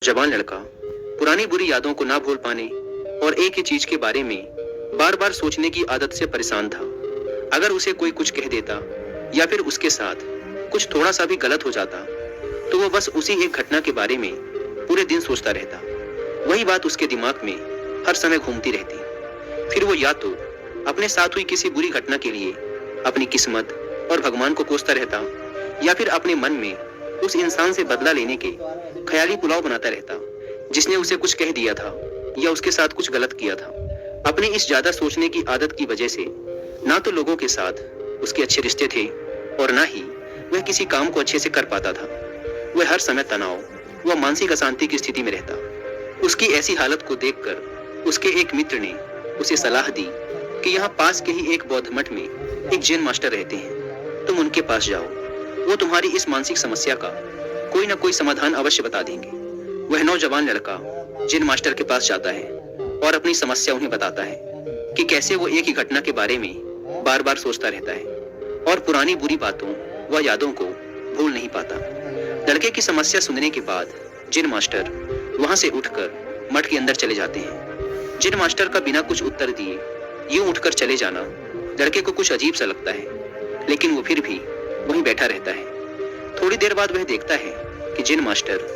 जवान लड़का पुरानी बुरी यादों को ना भूल पाने और एक ही चीज के बारे में बार बार सोचने की आदत से परेशान था। अगर उसे कोई कुछ कह देता या फिर उसके साथ कुछ थोड़ा सा भी गलत हो जाता तो वो बस उसी एक घटना के बारे में पूरे दिन सोचता रहता। वही बात उसके दिमाग में हर समय घूमती रहती। फिर वो या तो अपने साथ हुई किसी बुरी घटना के लिए अपनी किस्मत और भगवान को कोसता रहता या फिर अपने मन में उस इंसान से बदला लेने के ख्याली पुलाव बनाता रहता जिसने उसे कुछ कह दिया था या उसके साथ कुछ गलत किया था। अपनी इस ज्यादा सोचने की आदत की वजह से ना तो लोगों के साथ उसके अच्छे रिश्ते थे और ना ही वह किसी काम को अच्छे से कर पाता था। वह हर समय तनाव व मानसिक अशांति की स्थिति में रहता। उसकी ऐसी हालत को देखकर उसके एक मित्र ने उसे सलाह दी कि यहाँ पास के ही एक बौद्ध मठ में एक जैन मास्टर रहते हैं, तुम उनके पास जाओ, वो तुम्हारी इस मानसिक समस्या का कोई ना कोई समाधान अवश्य बता देंगे। वह नौजवान लड़का जैन मास्टर के पास जाता है और अपनी समस्या उन्हें बताता है कि कैसे वो एक ही घटना के बारे में बार बार सोचता रहता है और पुरानी बुरी बातों व यादों को भूल नहीं पाता। लड़के की समस्या सुनने के बाद जैन मास्टर वहां से उठकर मठ के अंदर चले जाते हैं। जैन मास्टर का बिना कुछ उत्तर दिए यूं उठकर चले जाना लड़के को कुछ अजीब सा लगता है, लेकिन वो फिर भी वहीं बैठा रहता है। थोड़ी देर बाद वह देखता है कि जैन मास्टर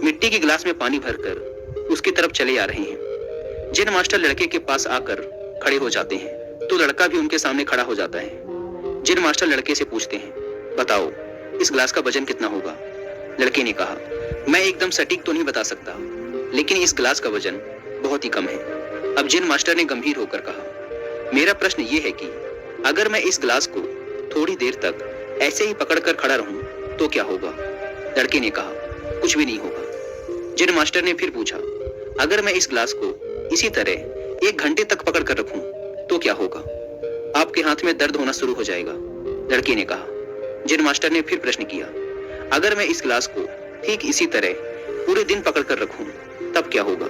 मिट्टी के गिलास में पानी भरकर उसकी तरफ चले आ रहे हैं। जैन मास्टर लड़के के पास आकर खड़े हो जाते हैं तो लड़का भी उनके सामने खड़ा हो जाता है। जैन मास्टर लड़के से पूछते हैं, बताओ इस गिलास का वजन कितना होगा? लड़के ने कहा, मैं एकदम सटीक तो नहीं बता सकता, लेकिन इस गिलास का वजन बहुत ही कम है। अब जैन मास्टर ने गंभीर होकर कहा, मेरा प्रश्न ये है कि अगर मैं इस गिलास को थोड़ी देर तक ऐसे ही पकड़कर खड़ा रहूं तो क्या होगा? लड़के ने कहा, कुछ भी नहीं होगा। जैन मास्टर ने फिर पूछा, अगर मैं इस गिलास को इसी तरह 1 घंटे तक पकड़ कर रखूं तो क्या होगा? आपके हाथ में दर्द होना शुरू हो जाएगा। लड़के ने कहा। जैन मास्टर ने फिर प्रश्न किया, अगर मैं इस गिलास को ठीक इसी तरह पूरे दिन पकड़ कर रखूं तब क्या होगा?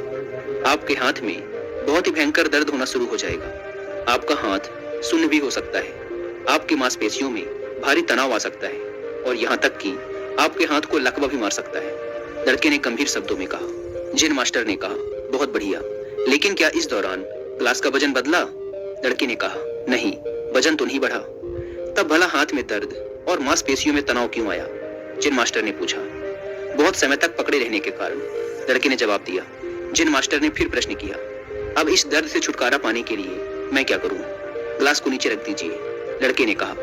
आपके हाथ में बहुत ही भयंकर दर्द होना शुरू हो जाएगा। आपका हाथ सुन्न भी हो सकता है, आपकी मांसपेशियों में भारी तनाव आ सकता है और यहाँ तक कि आपके हाथ को लकवा भी मार सकता है। लड़के ने गंभीर शब्दों में कहा। जैन मास्टर ने कहा, बहुत बढ़िया, लेकिन क्या इस दौरान गिलास का वजन बदला? लड़के ने कहा, नहीं, वजन तो नहीं बढ़ा। तब भला हाथ में दर्द और मांसपेशियों में तनाव क्यों आया? जैन मास्टर ने पूछा। बहुत समय तक पकड़े रहने के कारण, लड़के ने जवाब दिया। जैन मास्टर ने फिर प्रश्न किया, अब इस दर्द से छुटकारा पाने के लिए मैं क्या करूं? गिलास को नीचे रख दीजिए। लड़के ने कहा।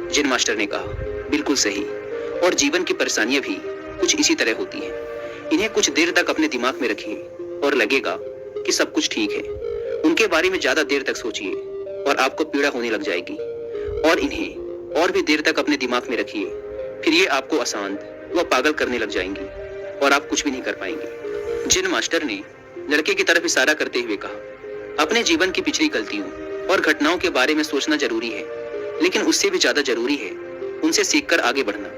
जैन मास्टर ने कहा, बिल्कुल सही, और जीवन की परेशानियां भी कुछ इसी तरह होती हैं। इन्हें कुछ देर तक अपने दिमाग में रखिए और लगेगा कि सब कुछ ठीक है। उनके बारे में ज्यादा देर तक सोचिए और आपको पीड़ा होने लग जाएगी, और इन्हें और भी देर तक अपने दिमाग में रखिए, फिर ये आपको अशांत व पागल करने लग जाएंगी और आप कुछ भी नहीं कर पाएंगे। जैन मास्टर ने लड़के की तरफ इशारा करते हुए कहा, अपने जीवन की पिछली गलतियों और घटनाओं के बारे में सोचना जरूरी है, लेकिन उससे भी ज्यादा जरूरी है उनसे सीखकर आगे बढ़ना।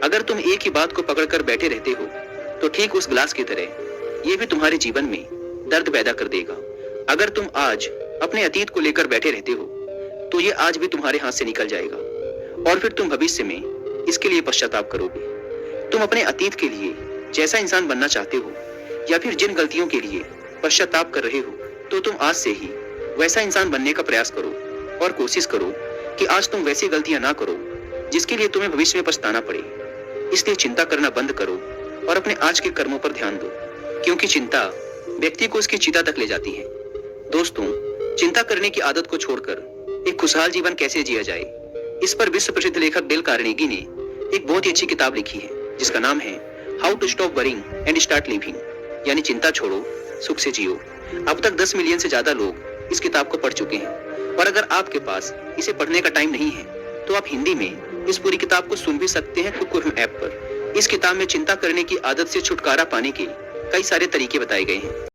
अगर तुम एक ही बात को पकड़कर बैठे रहते हो तो ठीक उस गिलास की तरह ये भी तुम्हारे जीवन में दर्द पैदा कर देगा। अगर तुम आज अपने अतीत को लेकर बैठे रहते हो तो ये आज भी तुम्हारे हाथ से निकल जाएगा और फिर तुम भविष्य में इसके लिए पश्चाताप करोगे। तुम अपने अतीत के लिए जैसा इंसान बनना चाहते हो या फिर जिन गलतियों के लिए पश्चाताप कर रहे हो, तो तुम आज से ही वैसा इंसान बनने का प्रयास करो और कोशिश करो कि आज तुम वैसी गलतियां ना करो जिसके लिए तुम्हें भविष्य में पछताना पड़े। इसलिए चिंता करना बंद करो और अपने आज के कर्मों पर ध्यान दो, क्योंकि चिंता व्यक्ति को उसकी चिता तक ले जाती है। दोस्तों, चिंता करने की आदत को छोड़कर एक खुशहाल जीवन कैसे जिया जाए, इस पर विश्व प्रसिद्ध लेखक डेल कार्नेगी ने एक बहुत ही अच्छी किताब लिखी है जिसका नाम है how to stop worrying and start living, यानी चिंता छोड़ो, सुख से जियो। अब तक 10 मिलियन से ज्यादा लोग इस किताब को पढ़ चुके हैं, और अगर आपके पास इसे पढ़ने का टाइम नहीं है तो आप हिंदी में इस पूरी किताब को सुन भी सकते हैं कुकुर ऐप पर। इस किताब में चिंता करने की आदत से छुटकारा पाने के कई सारे तरीके बताए गए हैं।